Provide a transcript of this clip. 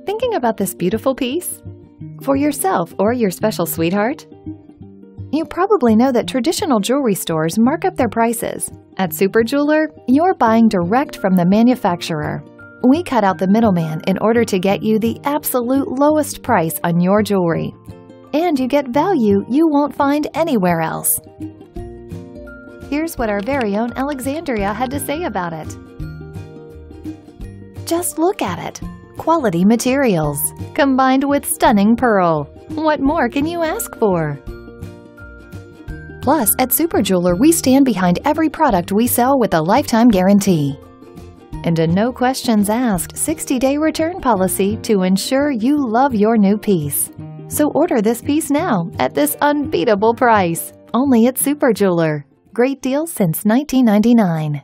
Thinking about this beautiful piece? For yourself or your special sweetheart? You probably know that traditional jewelry stores mark up their prices. At SuperJeweler, you're buying direct from the manufacturer. We cut out the middleman in order to get you the absolute lowest price on your jewelry. And you get value you won't find anywhere else. Here's what our very own Alexandria had to say about it. Just look at it. Quality materials, combined with stunning pearl. What more can you ask for? Plus, at SuperJeweler, we stand behind every product we sell with a lifetime guarantee. And a no questions asked 60-day return policy to ensure you love your new piece. So order this piece now at this unbeatable price, only at SuperJeweler. Great deal since 1999.